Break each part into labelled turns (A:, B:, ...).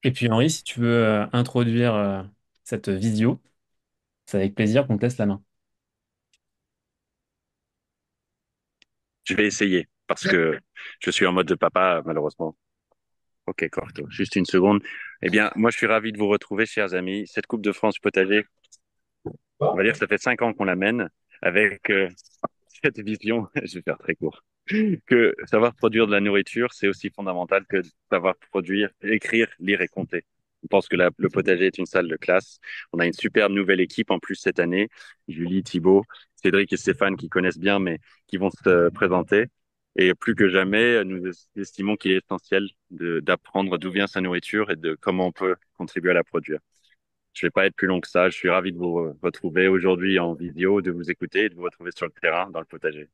A: Et puis Henri, si tu veux introduire cette visio, c'est avec plaisir qu'on te laisse la main.
B: Je vais essayer parce que je suis en mode de papa, malheureusement. Ok, corto. Juste une seconde. Eh bien, moi, je suis ravi de vous retrouver, chers amis. Cette Coupe de France potager, on va dire que ça fait 5 ans qu'on la mène avec cette vision. Je vais faire très court. Que savoir produire de la nourriture, c'est aussi fondamental que de savoir produire, écrire, lire et compter. Je pense que le potager est une salle de classe. On a une superbe nouvelle équipe en plus cette année. Julie, Thibaut, Cédric et Stéphane qui connaissent bien, mais qui vont se présenter. Et plus que jamais, nous estimons qu'il est essentiel d'apprendre d'où vient sa nourriture et de comment on peut contribuer à la produire. Je vais pas être plus long que ça. Je suis ravi de vous retrouver aujourd'hui en vidéo, de vous écouter et de vous retrouver sur le terrain, dans le potager.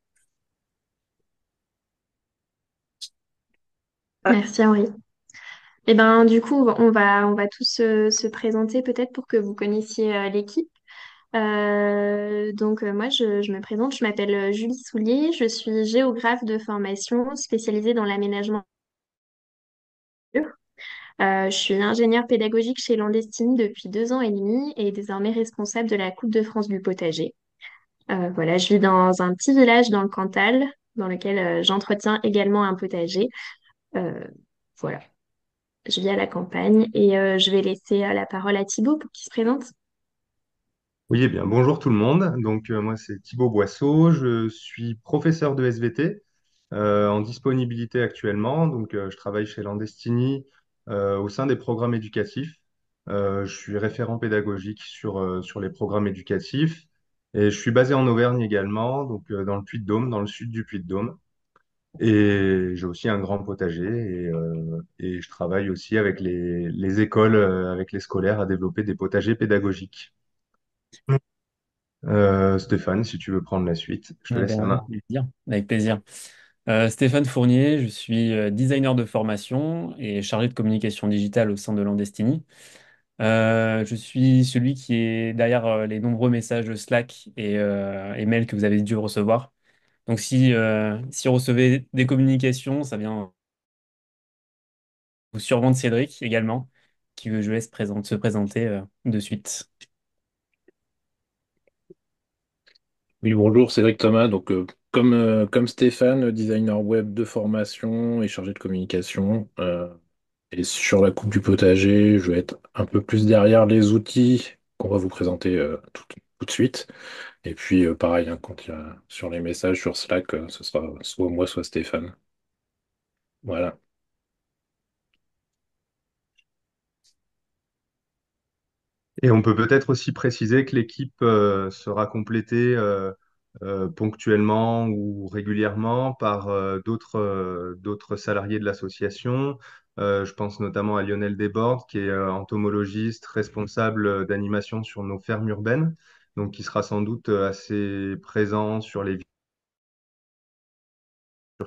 C: Merci Henri. Et ben du coup, on va tous se présenter peut-être pour que vous connaissiez l'équipe. Moi, je me présente, je m'appelle Julie Soulier, je suis géographe de formation spécialisée dans l'aménagement rural. Je suis ingénieure pédagogique chez Landestini depuis 2 ans et demi et désormais responsable de la Coupe de France du potager. Voilà, je vis dans un petit village dans le Cantal, dans lequel j'entretiens également un potager. Euh, voilà. Je vis à la campagne et je vais laisser la parole à Thibaut pour qu'il se présente.
D: Oui, eh bien, bonjour tout le monde. Moi, c'est Thibaut Boisseau. Je suis professeur de SVT en disponibilité actuellement. Je travaille chez Landestini au sein des programmes éducatifs. Je suis référent pédagogique sur les programmes éducatifs et je suis basé en Auvergne également, dans le Puy-de-Dôme, dans le sud du Puy-de-Dôme. Et j'ai aussi un grand potager et je travaille aussi avec les écoles, avec les scolaires à développer des potagers pédagogiques. Stéphane, si tu veux prendre la suite, je te
A: Eh
D: laisse
A: ben,
D: la
A: avec
D: main.
A: plaisir. Avec plaisir. Stéphane Fournier, je suis designer de formation et chargé de communication digitale au sein de Landestini. Je suis celui qui est derrière les nombreux messages Slack et mails que vous avez dû recevoir. Donc si vous recevez des communications, ça vient sûrement de Cédric également, qui je laisse se présenter de suite.
E: Oui, bonjour, Cédric Thomas. Comme Stéphane, designer web de formation et chargé de communication. Et sur la coupe du potager, je vais être un peu plus derrière les outils qu'on va vous présenter tout de suite. Et puis, pareil, hein, quand il y a sur les messages sur Slack, ce sera soit moi, soit Stéphane. Voilà.
D: Et on peut peut-être aussi préciser que l'équipe sera complétée ponctuellement ou régulièrement par d'autres salariés de l'association. Je pense notamment à Lionel Desbordes, qui est entomologiste, responsable d'animation sur nos fermes urbaines, donc qui sera sans doute assez présent sur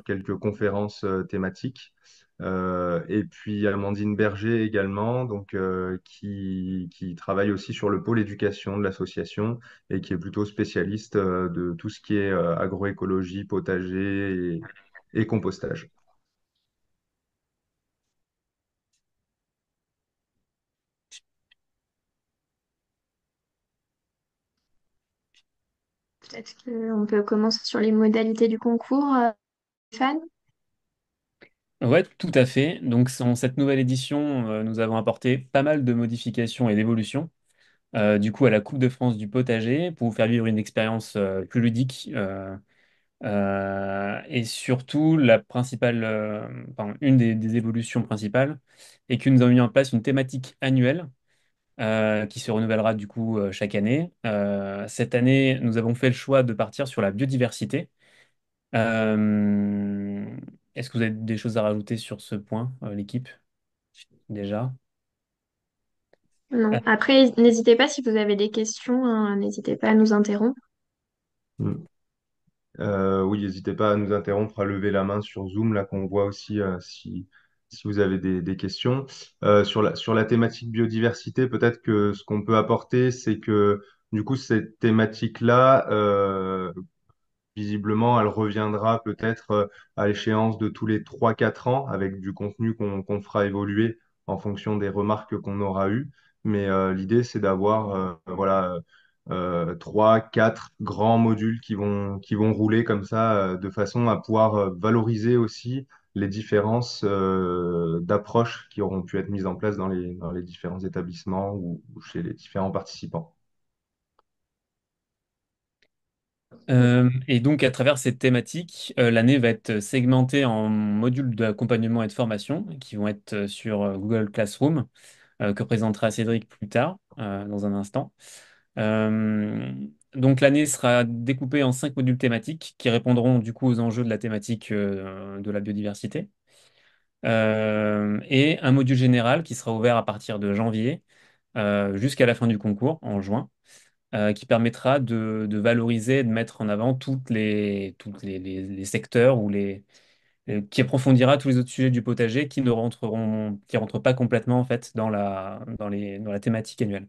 D: quelques conférences thématiques. Et puis Amandine Berger également, donc, qui travaille aussi sur le pôle éducation de l'association et qui est plutôt spécialiste de tout ce qui est agroécologie, potager et compostage.
C: Peut-être qu'on peut commencer sur les modalités du concours, Stéphane.
A: Ouais, tout à fait. Donc, dans cette nouvelle édition, nous avons apporté pas mal de modifications et d'évolutions. Du coup, à la Coupe de France du potager, pour vous faire vivre une expérience plus ludique. Et surtout, une des évolutions principales est que nous avons mis en place une thématique annuelle qui se renouvellera du coup chaque année. Cette année, nous avons fait le choix de partir sur la biodiversité. Euh, Est-ce que vous avez des choses à rajouter sur ce point, l'équipe, déjà?
C: Non. Après, n'hésitez pas si vous avez des questions, hein, n'hésitez pas à nous interrompre.
D: Mm. Oui, n'hésitez pas à nous interrompre, à lever la main sur Zoom, là qu'on voit aussi si vous avez des questions. Sur la thématique biodiversité, peut-être que ce qu'on peut apporter, c'est que du coup, cette thématique-là, visiblement, elle reviendra peut-être à l'échéance de tous les 3 4 ans avec du contenu qu'on fera évoluer en fonction des remarques qu'on aura eues. Mais l'idée, c'est d'avoir voilà, 3 4 grands modules qui vont rouler comme ça de façon à pouvoir valoriser aussi les différences d'approche qui auront pu être mises en place dans les différents établissements ou chez les différents participants.
A: Et donc, à travers cette thématique, l'année va être segmentée en modules d'accompagnement et de formation qui vont être sur Google Classroom, que présentera Cédric plus tard, dans un instant. Euh, donc, l'année sera découpée en 5 modules thématiques qui répondront du coup aux enjeux de la thématique de la biodiversité. Et un module général qui sera ouvert à partir de janvier jusqu'à la fin du concours, en juin qui permettra de valoriser, de mettre en avant les secteurs qui approfondira tous les autres sujets du potager qui rentrent pas complètement en fait dans la thématique annuelle.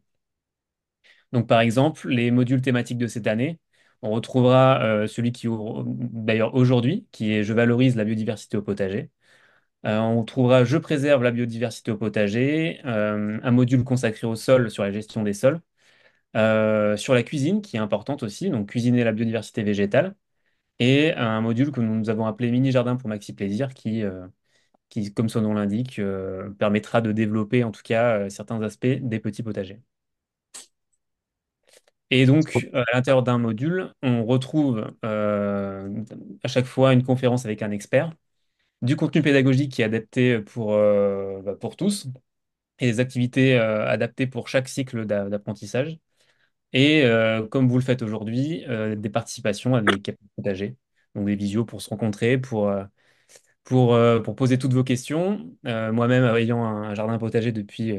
A: Donc par exemple, les modules thématiques de cette année, on retrouvera celui qui ouvre d'ailleurs aujourd'hui, qui est Je valorise la biodiversité au potager. On trouvera Je préserve la biodiversité au potager, un module consacré au sol sur la gestion des sols. Sur la cuisine, qui est importante aussi, donc cuisiner la biodiversité végétale, et un module que nous avons appelé Mini Jardin pour Maxi Plaisir, qui, comme son nom l'indique, permettra de développer en tout cas certains aspects des petits potagers. Et donc, à l'intérieur d'un module, on retrouve à chaque fois une conférence avec un expert, du contenu pédagogique qui est adapté pour tous, et des activités adaptées pour chaque cycle d'apprentissage. Et comme vous le faites aujourd'hui, des participations à des capes potagers, donc des visios pour se rencontrer, pour poser toutes vos questions. Moi-même, ayant un jardin potager depuis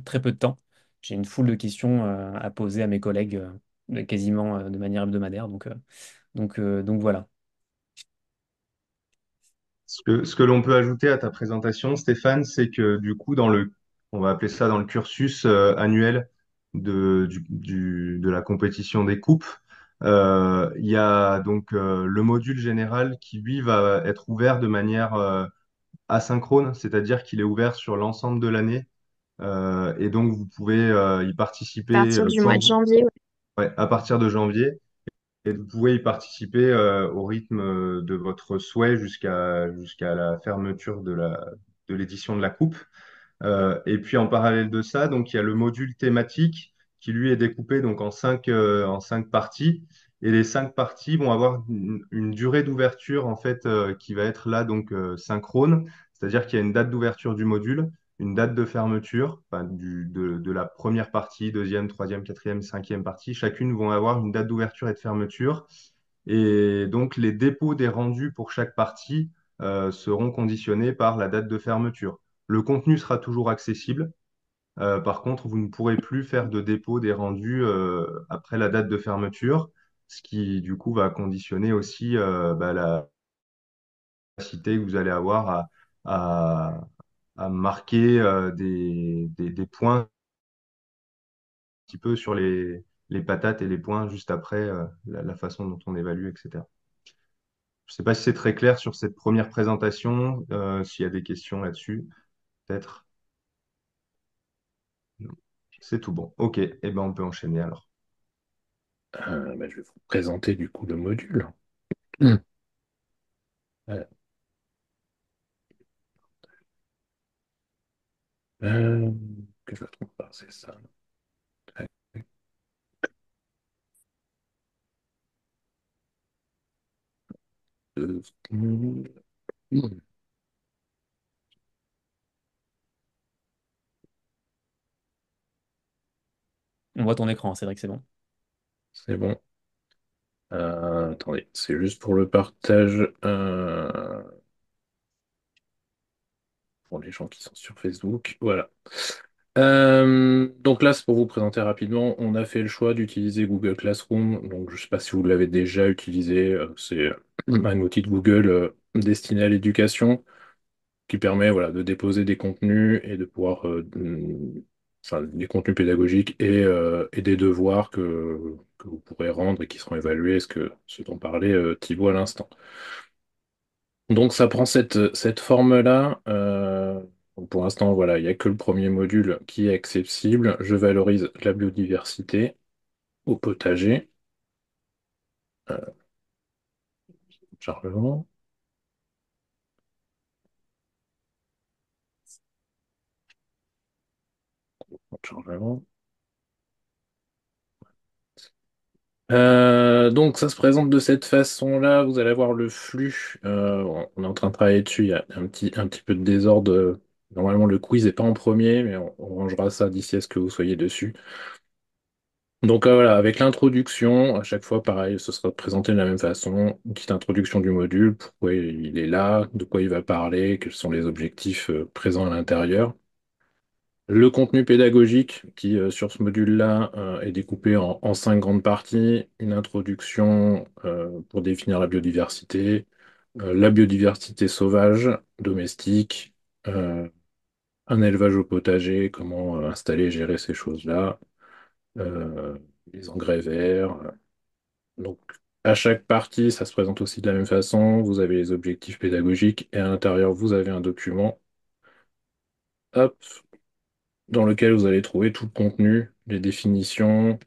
A: très peu de temps, j'ai une foule de questions à poser à mes collègues quasiment de manière hebdomadaire. Donc voilà.
D: Ce que l'on peut ajouter à ta présentation, Stéphane, c'est que du coup, on va appeler ça dans le cursus annuel de la compétition des coupes, il y a donc le module général qui, lui, va être ouvert de manière asynchrone, c'est-à-dire qu'il est ouvert sur l'ensemble de l'année. Et donc, vous pouvez y
C: À
D: participer
C: partir du mois de janvier, ouais.
D: ouais, à partir de janvier. Et vous pouvez y participer au rythme de votre souhait jusqu'à la fermeture de l'édition de la coupe. Et puis en parallèle de ça, donc il y a le module thématique qui lui est découpé donc en cinq parties Et les 5 parties vont avoir une durée d'ouverture en fait qui va être là donc synchrone, c'est-à-dire qu'il y a une date d'ouverture du module, une date de fermeture, enfin, de la première partie, deuxième, troisième, quatrième, cinquième partie. Chacune vont avoir une date d'ouverture et de fermeture. Et donc les dépôts des rendus pour chaque partie seront conditionnés par la date de fermeture. Le contenu sera toujours accessible. Par contre, vous ne pourrez plus faire de dépôt des rendus après la date de fermeture, ce qui du coup va conditionner aussi la capacité que vous allez avoir à, à marquer des points un petit peu sur les patates et les points juste après la façon dont on évalue, etc. Je ne sais pas si c'est très clair sur cette première présentation, s'il y a des questions là-dessus, peut-être. Non. C'est tout bon. Ok, et ben on peut enchaîner alors.
E: Je vais vous présenter du coup le module. Hmm. Euh, euh, que je ne trouve pas, c'est ça. Tac, secondes. Hmm.
A: On voit ton écran, c'est vrai que c'est bon.
E: C'est bon. Attendez, c'est juste pour le partage pour les gens qui sont sur Facebook. Voilà. Donc là, c'est pour vous présenter rapidement. On a fait le choix d'utiliser Google Classroom. Donc, je ne sais pas si vous l'avez déjà utilisé. C'est un outil de Google destiné à l'éducation qui permet voilà, de déposer des contenus et de pouvoir, enfin, des contenus pédagogiques et des devoirs que vous pourrez rendre et qui seront évalués, ce dont parlait Thibaut à l'instant. Donc ça prend cette forme-là. Donc, pour l'instant, voilà, il n'y a que le premier module qui est accessible. Je valorise la biodiversité au potager. Euh, Chargement, chargement. Donc ça se présente de cette façon-là. Vous allez avoir le flux. On est en train de travailler dessus. Il y a un petit peu de désordre. Normalement, le quiz n'est pas en premier, mais on rangera ça d'ici à ce que vous soyez dessus. Donc voilà, avec l'introduction, à chaque fois, pareil, ce sera présenté de la même façon. Une petite introduction du module, pourquoi il est là, de quoi il va parler, quels sont les objectifs présents à l'intérieur. Le contenu pédagogique qui, sur ce module-là, est découpé en 5 grandes parties. Une introduction pour définir la biodiversité sauvage, domestique, euh, un élevage au potager, comment installer et gérer ces choses-là, euh, les engrais verts. Donc, à chaque partie, ça se présente aussi de la même façon. Vous avez les objectifs pédagogiques et à l'intérieur, vous avez un document. Hop, dans lequel vous allez trouver tout le contenu, les définitions,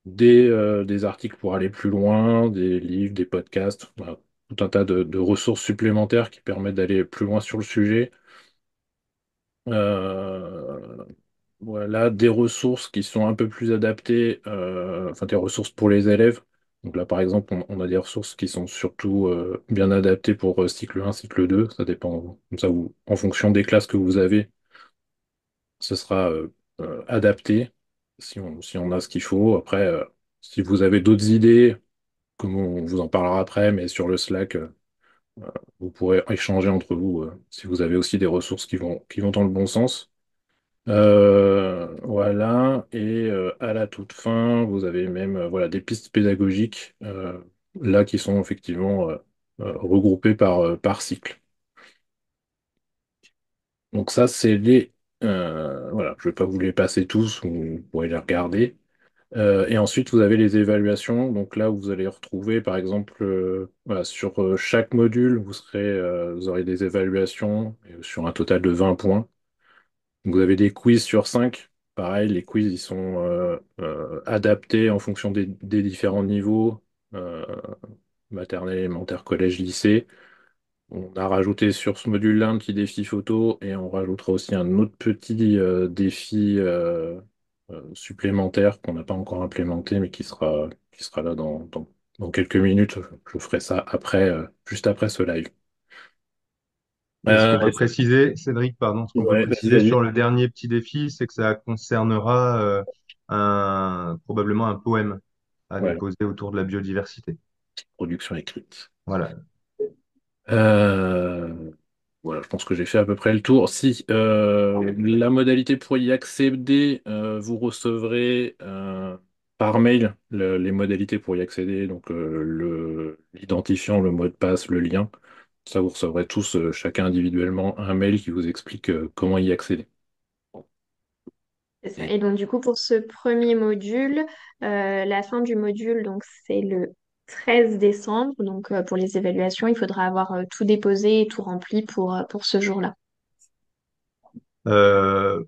E: des articles pour aller plus loin, des livres, des podcasts, voilà, tout un tas de ressources supplémentaires qui permettent d'aller plus loin sur le sujet. Euh, voilà, des ressources qui sont un peu plus adaptées, enfin des ressources pour les élèves. Donc là, par exemple, on a des ressources qui sont surtout bien adaptées pour cycle 1, cycle 2. Ça dépend, comme ça, en fonction des classes que vous avez, ce sera adapté si on a ce qu'il faut. Après, si vous avez d'autres idées, comme on vous en parlera après, mais sur le Slack, vous pourrez échanger entre vous si vous avez aussi des ressources qui vont dans le bon sens. Voilà, et à la toute fin, vous avez même voilà, des pistes pédagogiques là qui sont effectivement regroupées par cycle. Donc ça, c'est les... voilà, je ne vais pas vous les passer tous, vous pourrez les regarder. Et ensuite, vous avez les évaluations. Donc là, vous allez retrouver, par exemple, voilà, sur chaque module, vous aurez des évaluations sur un total de 20 points. Vous avez des quiz sur 5. Pareil, les quiz, ils sont adaptés en fonction des différents niveaux, euh, maternelle, élémentaire, collège, lycée. On a rajouté sur ce module-là un petit défi photo et on rajoutera aussi un autre petit défi supplémentaire qu'on n'a pas encore implémenté mais qui sera là dans quelques minutes. Je ferai ça après, juste après ce live.
D: Et ce qu'on va
E: Et
D: préciser, Cédric, pardon, ce qu'on peut
E: ouais, vas-y,
D: préciser
E: vas-y.
D: sur le dernier petit défi, c'est que ça concernera probablement un poème à
E: Ouais,
D: déposer autour de la biodiversité.
E: production écrite.
D: Voilà.
E: Euh, Voilà, je pense que j'ai fait à peu près le tour. Si la modalité pour y accéder, vous recevrez par mail les modalités pour y accéder, donc l'identifiant, le mot de passe, le lien. Ça, vous recevrez tous, chacun individuellement, un mail qui vous explique comment y accéder.
C: C'est ça.
E: Et
C: Et donc, du coup, pour ce premier module, la fin du module, donc, c'est le 13 décembre. Donc, pour les évaluations, il faudra avoir tout déposé et tout rempli pour ce jour-là.
D: Euh,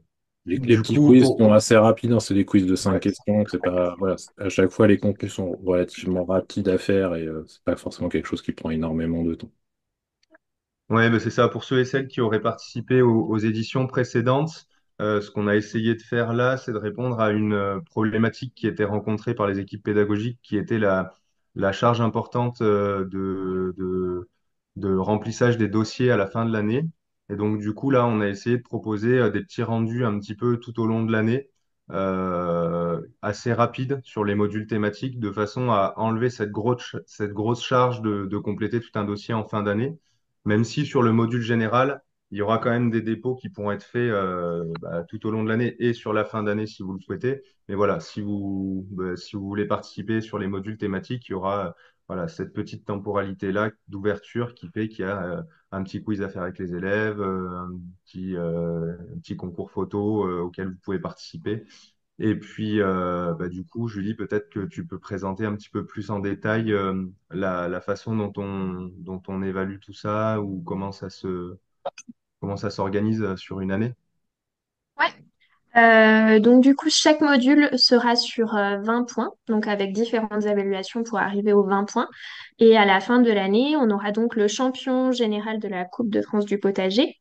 E: les
D: du
E: petits
D: coup,
E: quiz
D: pour...
E: sont assez rapides, hein, c'est des quiz de 5
D: ouais.
E: questions. C'est pas, voilà, à chaque fois, les contenus sont relativement rapides à faire et c'est pas forcément quelque chose qui prend énormément de temps.
D: Ouais, bah c'est ça. Pour ceux et celles qui auraient participé aux éditions précédentes, ce qu'on a essayé de faire là, c'est de répondre à une problématique qui était rencontrée par les équipes pédagogiques, qui était la charge importante de remplissage des dossiers à la fin de l'année. Et donc, du coup, là, on a essayé de proposer des petits rendus un petit peu tout au long de l'année, assez rapides sur les modules thématiques, de façon à enlever cette grosse charge de compléter tout un dossier en fin d'année, même si sur le module général, il y aura quand même des dépôts qui pourront être faits tout au long de l'année et sur la fin d'année si vous le souhaitez. Mais voilà, si vous voulez participer sur les modules thématiques, il y aura voilà, cette petite temporalité-là d'ouverture qui fait qu'il y a un petit quiz à faire avec les élèves, un petit concours photo auquel vous pouvez participer. Et puis, du coup, Julie, peut-être que tu peux présenter un petit peu plus en détail la façon dont on évalue tout ça ou comment ça s'organise sur une année.
C: Ouais. Donc du coup, chaque module sera sur 20 points, donc avec différentes évaluations pour arriver aux 20 points. Et à la fin de l'année, on aura donc le champion général de la Coupe de France du potager.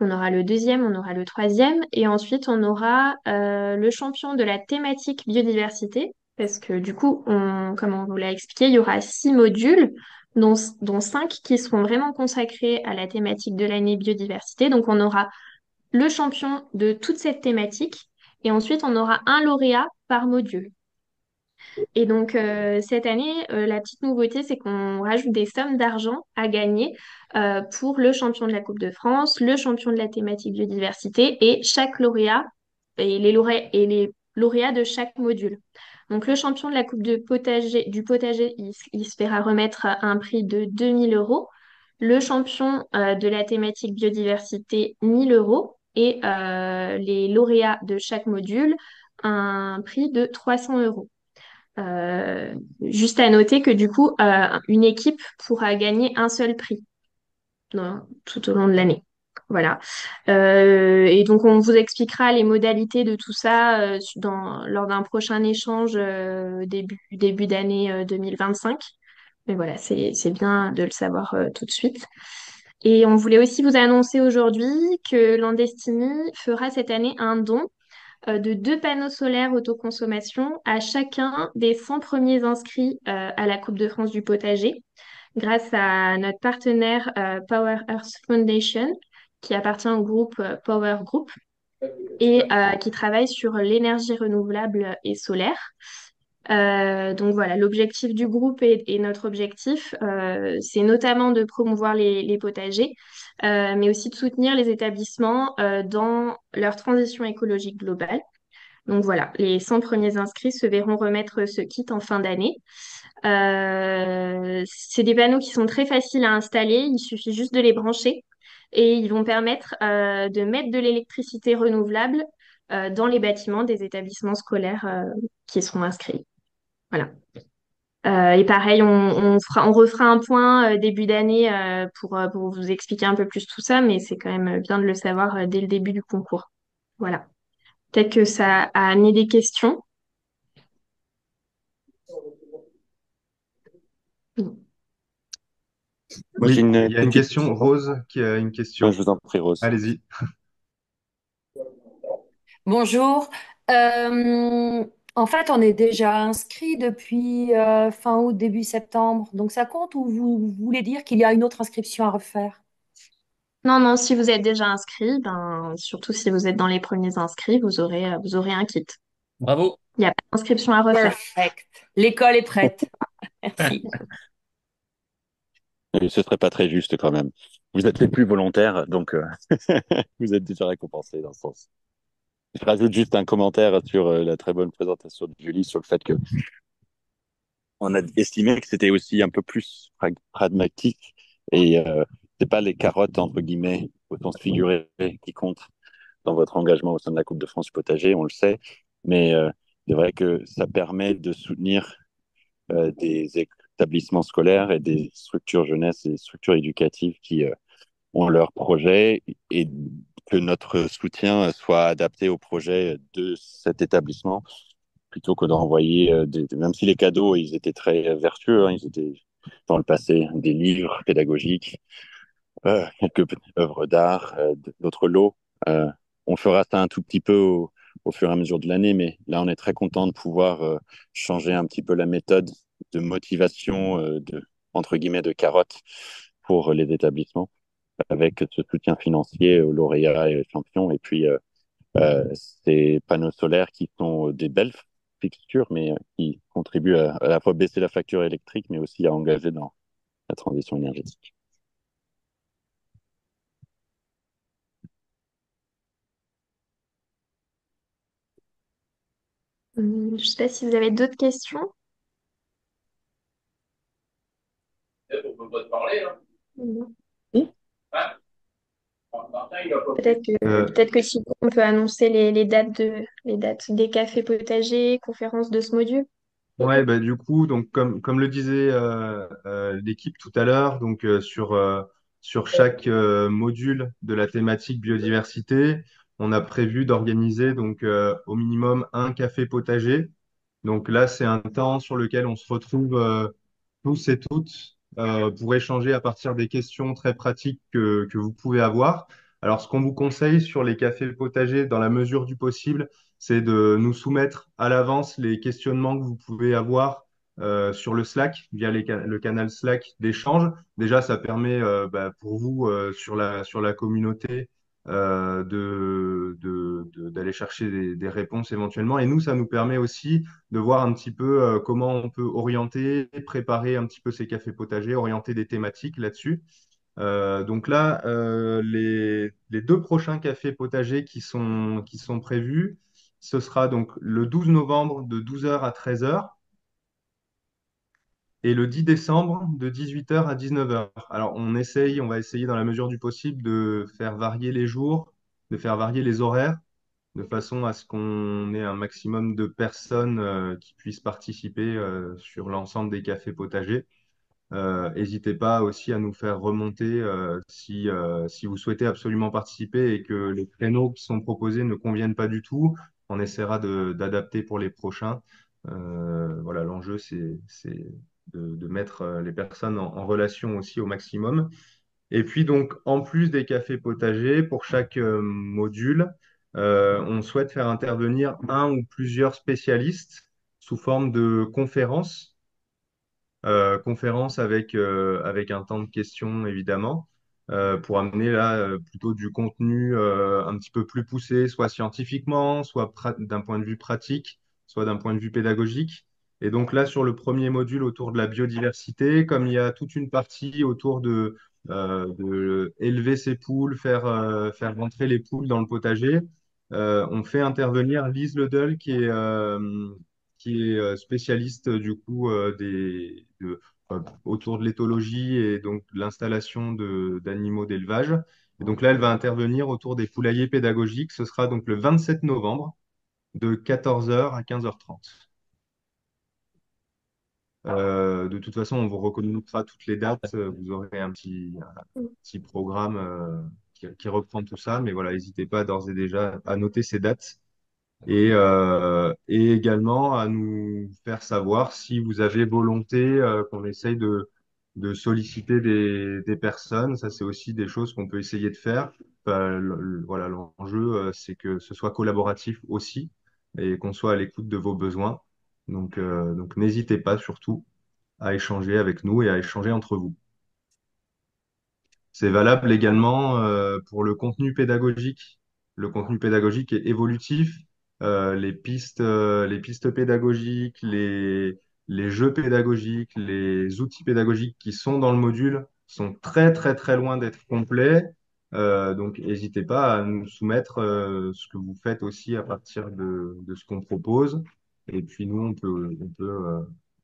C: On aura le deuxième, on aura le troisième, et ensuite on aura le champion de la thématique biodiversité, parce que du coup, comme on vous l'a expliqué, il y aura 6 modules, dont 5 qui seront vraiment consacrés à la thématique de l'année biodiversité. Donc on aura le champion de toute cette thématique, et ensuite on aura un lauréat par module. Et donc cette année, la petite nouveauté, c'est qu'on rajoute des sommes d'argent à gagner pour le champion de la Coupe de France, le champion de la thématique biodiversité et chaque lauréat et les lauréats de chaque module. Donc le champion de la Coupe du potager, il se fera remettre un prix de 2 000 euros. Le champion de la thématique biodiversité, 1 000 euros. Et les lauréats de chaque module, un prix de 300 euros. Juste à noter que du coup, une équipe pourra gagner un seul prix tout au long de l'année. Voilà. Et donc, on vous expliquera les modalités de tout ça lors d'un prochain échange début d'année 2025. Mais voilà, c'est bien de le savoir tout de suite. Et on voulait aussi vous annoncer aujourd'hui que Landestini fera cette année un don de 2 panneaux solaires autoconsommation à chacun des 100 premiers inscrits à la Coupe de France du potager, grâce à notre partenaire Power Earth Foundation, qui appartient au groupe Power Group et qui travaille sur l'énergie renouvelable et solaire. Donc voilà, l'objectif du groupe et notre objectif, c'est notamment de promouvoir les potagers, mais aussi de soutenir les établissements dans leur transition écologique globale. Donc voilà, les 100 premiers inscrits se verront remettre ce kit en fin d'année. C'est des panneaux qui sont très faciles à installer, il suffit juste de les brancher et ils vont permettre de mettre de l'électricité renouvelable dans les bâtiments des établissements scolaires qui seront inscrits. Voilà. Et pareil, on refera un point début d'année pour vous expliquer un peu plus tout ça, mais c'est quand même bien de le savoir dès le début du concours. Voilà. Peut-être que ça a amené des questions.
B: Moi, j'ai
D: Oui,
B: une
D: il y a une
B: petite
D: question,
B: question.
D: Rose, qui a une
B: Je
D: question.
B: vous en prie, Rose.
D: Allez-y.
F: Bonjour. Euh, En fait, on est déjà inscrit depuis fin août, début septembre. Donc ça compte ou vous voulez dire qu'il y a une autre inscription à refaire?
C: Non, non, si vous êtes déjà inscrit, ben, surtout si vous êtes dans les premiers inscrits, vous aurez un kit.
A: Bravo.
C: Il n'y a pas d'inscription à refaire.
F: Perfect. L'école est prête. Merci.
B: Et ce serait pas très juste quand même. Vous êtes les plus volontaires, donc vous êtes déjà récompensés dans ce sens. Je rajoute juste un commentaire sur la très bonne présentation de Julie sur le fait que on a estimé que c'était aussi un peu plus pragmatique et c'est pas les carottes entre guillemets au sens figuré qui comptent dans votre engagement au sein de la Coupe de France du potager, on le sait, mais c'est vrai que ça permet de soutenir des établissements scolaires et des structures jeunesse et structures éducatives qui ont leur projet et que notre soutien soit adapté au projet de cet établissement plutôt que d'envoyer même si les cadeaux ils étaient très vertueux, hein, ils étaient dans le passé des livres pédagogiques, quelques œuvres d'art, d'autres lots. Euh, on fera ça un tout petit peu au fur et à mesure de l'année, mais là on est très content de pouvoir changer un petit peu la méthode de motivation de entre guillemets de carottes pour les établissements avec ce soutien financier aux lauréats et aux champions et puis ces panneaux solaires qui sont des belles fixtures, mais qui contribuent à la fois baisser la facture électrique, mais aussi à engager dans la transition énergétique.
C: Je ne sais pas si vous avez d'autres questions.
E: On peut pas te parler, hein.
C: Non.
E: Ah, Martin, il va pas.
C: Peut-être que si on peut annoncer les dates des cafés potagers, conférences de ce module.
D: Ouais, bah, du coup, donc comme le disait l'équipe tout à l'heure, donc sur chaque module de la thématique biodiversité, on a prévu d'organiser donc au minimum un café potager. Donc là, c'est un temps sur lequel on se retrouve tous et toutes pour échanger à partir des questions très pratiques que vous pouvez avoir. Alors, ce qu'on vous conseille sur les cafés potagers, dans la mesure du possible, c'est de nous soumettre à l'avance les questionnements que vous pouvez avoir sur le Slack, via le canal Slack d'échange. Déjà, ça permet bah, pour vous, sur la communauté, d'aller chercher des réponses éventuellement. Et nous, ça nous permet aussi de voir un petit peu comment on peut orienter, préparer un petit peu ces cafés potagers, orienter des thématiques là-dessus. Donc là, les deux prochains cafés potagers qui sont prévus, ce sera donc le 12 novembre de 12 heures à 13 heures et le 10 décembre de 18 heures à 19 heures. Alors on va essayer dans la mesure du possible de faire varier les jours, de faire varier les horaires de façon à ce qu'on ait un maximum de personnes qui puissent participer sur l'ensemble des cafés potagers. N'hésitez pas aussi à nous faire remonter si vous souhaitez absolument participer et que les créneaux qui sont proposés ne conviennent pas du tout. On essaiera d'adapter pour les prochains. Voilà, l'enjeu, c'est de mettre les personnes en relation aussi au maximum. Et puis donc, en plus des cafés potagers, pour chaque module, on souhaite faire intervenir un ou plusieurs spécialistes sous forme de conférences, conférences avec un temps de questions évidemment, pour amener là plutôt du contenu un petit peu plus poussé, soit scientifiquement, soit d'un point de vue pratique, soit d'un point de vue pédagogique. Et donc là, sur le premier module autour de la biodiversité, comme il y a toute une partie autour de élever ses poules, faire rentrer les poules dans le potager, on fait intervenir Lise Ledel, qui est spécialiste du coup autour de l'éthologie et donc de l'installation d'animaux d'élevage. Et donc là, elle va intervenir autour des poulaillers pédagogiques. Ce sera donc le 27 novembre de 14 heures à 15h30. De toute façon, on vous recommuniquera toutes les dates. Vous aurez un petit programme qui reprend tout ça. Mais voilà, n'hésitez pas d'ores et déjà à noter ces dates et également à nous faire savoir si vous avez volonté qu'on essaye de solliciter des personnes. Ça, c'est aussi des choses qu'on peut essayer de faire. Enfin, voilà, l'enjeu, c'est que ce soit collaboratif aussi. et qu'on soit à l'écoute de vos besoins. Donc n'hésitez pas surtout à échanger avec nous et à échanger entre vous. C'est valable également pour le contenu pédagogique. Le contenu pédagogique est évolutif. Les pistes pédagogiques, les jeux pédagogiques, les outils pédagogiques qui sont dans le module sont très très très loin d'être complets. Donc n'hésitez pas à nous soumettre ce que vous faites aussi à partir de ce qu'on propose. Et puis nous, on peut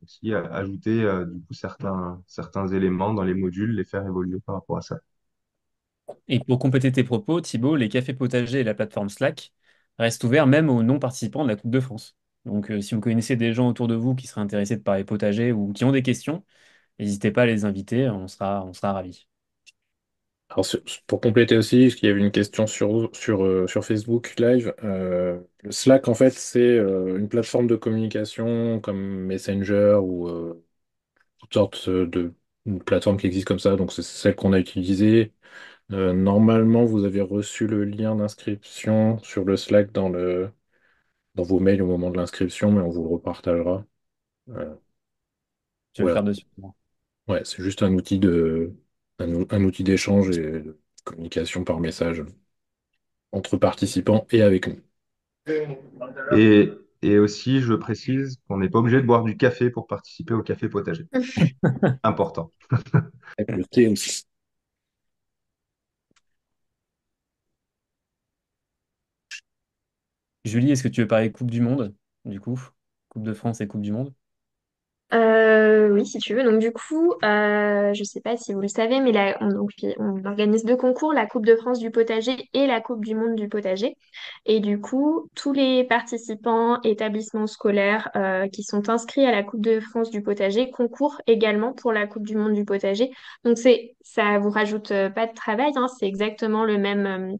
D: aussi ajouter du coup certains éléments dans les modules, les faire évoluer par rapport à ça.
A: Et pour compléter tes propos, Thibaut, les cafés potagers et la plateforme Slack restent ouverts même aux non-participants de la Coupe de France. Donc, si vous connaissez des gens autour de vous qui seraient intéressés de parler potager ou qui ont des questions, n'hésitez pas à les inviter, on sera ravis.
E: Alors, pour compléter aussi, parce qu'il y avait une question sur Facebook Live, le Slack, en fait, c'est une plateforme de communication comme Messenger ou toutes sortes de plateformes qui existent comme ça. Donc, c'est celle qu'on a utilisée. Normalement, vous avez reçu le lien d'inscription sur le Slack dans vos mails au moment de l'inscription, mais on vous le repartagera. Euh,
A: Je vais le
E: voilà.
A: faire dessus.
E: Ouais, c'est juste un outil d'échange et de communication par message entre participants et avec nous.
D: Et, et aussi, je précise qu'on n'est pas obligé de boire du café pour participer au café potager. Important.
E: Avec le thé aussi.
A: Julie, est-ce que tu veux parler Coupe du Monde, du coup? Coupe de France et Coupe du Monde?
C: Oui, si tu veux. Donc du coup, je sais pas si vous le savez, mais là, on organise deux concours, la Coupe de France du potager et la Coupe du monde du potager. Et du coup, tous les participants, établissements scolaires qui sont inscrits à la Coupe de France du potager concourent également pour la Coupe du monde du potager. Donc ça vous rajoute pas de travail, hein, c'est exactement le même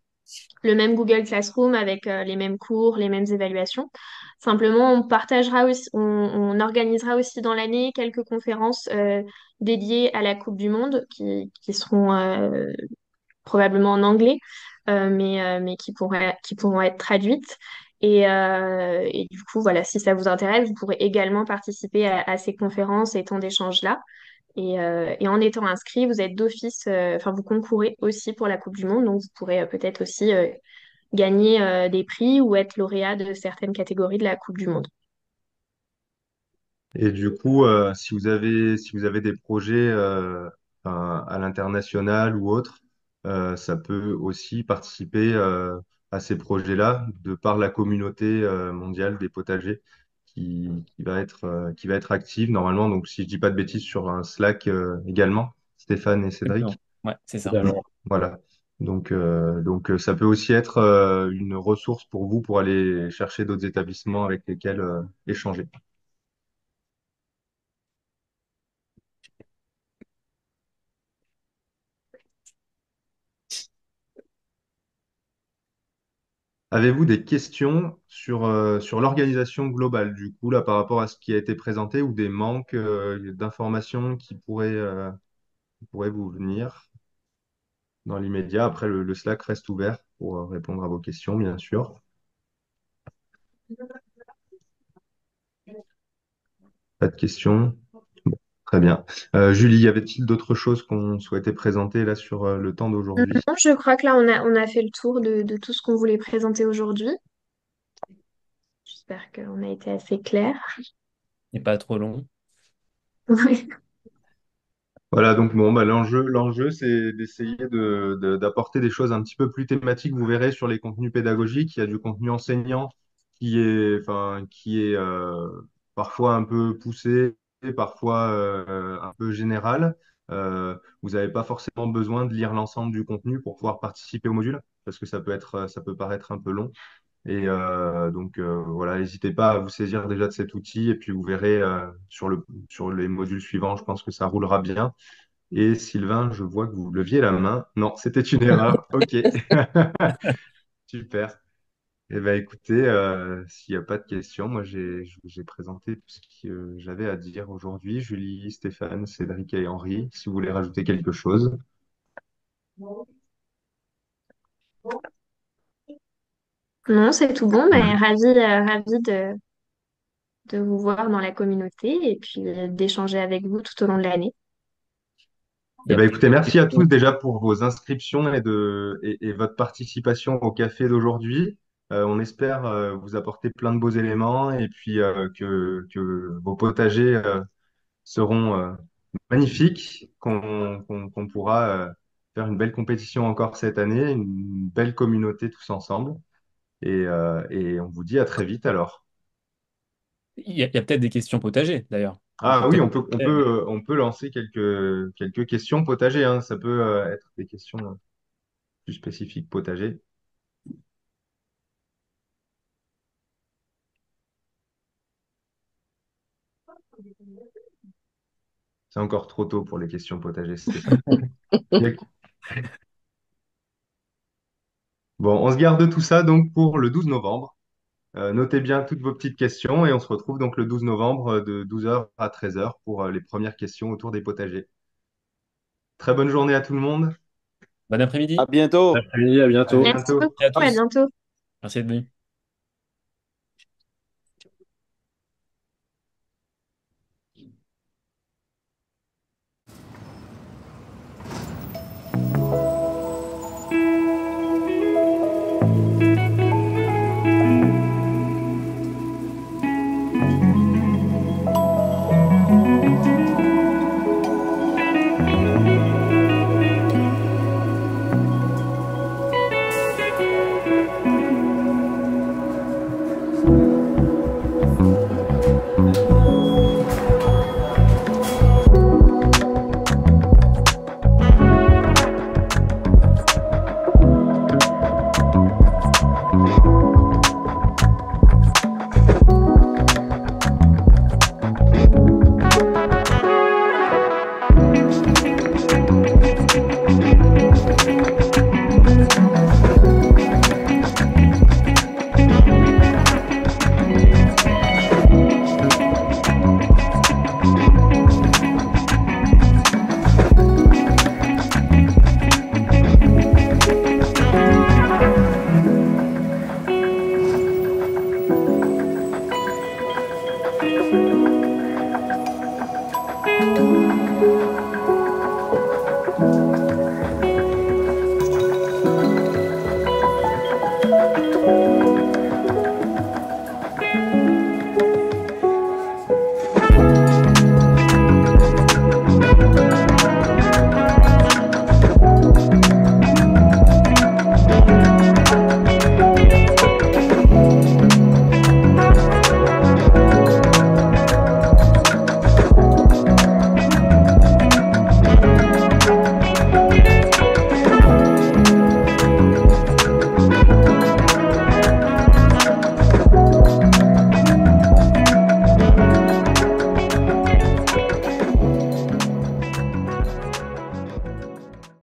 C: Google Classroom avec les mêmes cours, les mêmes évaluations. Simplement, on partagera aussi, on organisera aussi dans l'année quelques conférences dédiées à la Coupe du Monde qui seront probablement en anglais, mais qui pourront être traduites. Et du coup, voilà, si ça vous intéresse, vous pourrez également participer à ces conférences et temps d'échange-là. Et en étant inscrit, vous êtes d'office, enfin, vous concourez aussi pour la Coupe du Monde, donc vous pourrez peut-être aussi gagner des prix ou être lauréat de certaines catégories de la Coupe du Monde.
D: Et du coup, si vous avez des projets à l'international ou autre, ça peut aussi participer à ces projets-là de par la communauté mondiale des potagers qui va être active normalement. Donc, si je dis pas de bêtises, sur un Slack également, Stéphane et Cédric.
A: Exactement. Ouais, c'est ça.
E: Totalement.
D: Voilà. Donc, ça peut aussi être une ressource pour vous pour aller chercher d'autres établissements avec lesquels échanger. Avez-vous des questions sur l'organisation globale, du coup, là, par rapport à ce qui a été présenté ou des manques d'informations qui pourraient vous venir dans l'immédiat? Après, le Slack reste ouvert pour répondre à vos questions, bien sûr. Pas de questions? Très bien. Julie, y avait-il d'autres choses qu'on souhaitait présenter là sur le temps d'aujourd'hui?
C: Non, je crois que là, on a fait le tour de tout ce qu'on voulait présenter aujourd'hui. J'espère qu'on a été assez clair.
A: Et pas trop long.
D: Voilà, donc bon, bah, l'enjeu, c'est d'essayer d'apporter des choses un petit peu plus thématiques. Vous verrez sur les contenus pédagogiques, il y a du contenu enseignant qui est parfois un peu poussé, parfois un peu général. Vous n'avez pas forcément besoin de lire l'ensemble du contenu pour pouvoir participer au module, parce que ça peut paraître un peu long. Et donc voilà, n'hésitez pas à vous saisir déjà de cet outil et puis vous verrez sur les modules suivants, je pense que ça roulera bien. Et Sylvain, je vois que vous leviez la main. Non, c'était une erreur. Ok, super. Eh bien, écoutez, s'il n'y a pas de questions, moi j'ai présenté tout ce que j'avais à dire aujourd'hui. Julie, Stéphane, Cédric et Henri, si vous voulez rajouter quelque chose.
C: Non, c'est tout bon, mais
D: Ouais.
C: ravi de vous voir dans la communauté et puis d'échanger avec vous tout au long de l'année.
A: Il y
D: Eh
A: a
D: ben,
A: peut-être
D: écoutez,
A: des
D: merci à tous
A: questions.
D: déjà pour vos inscriptions et votre participation au café d'aujourd'hui. On espère vous apporter plein de beaux éléments et puis que vos potagers seront magnifiques, qu'on pourra faire une belle compétition encore cette année, une belle communauté tous ensemble. Et on vous dit à très vite alors.
A: Il y a peut-être des questions potagées, d'ailleurs. On peut
D: Ah oui,
A: peut-être.
D: on peut lancer quelques questions potagers, hein. Ça peut être des questions plus spécifiques potagers. C'est encore trop tôt pour les questions potagers, Stéphane. Bon, on se garde tout ça donc pour le 12 novembre. Notez bien toutes vos petites questions et on se retrouve donc le 12 novembre de 12 heures à 13 heures pour les premières questions autour des potagers. Très bonne journée à tout le monde.
A: Bon
B: À
A: après-midi.
B: bientôt.
E: Après-midi, à
D: À
E: bientôt.
C: Merci
D: bientôt.
C: beaucoup,
A: Merci à
C: à
A: tous.
C: bientôt.
A: Merci d'être venus.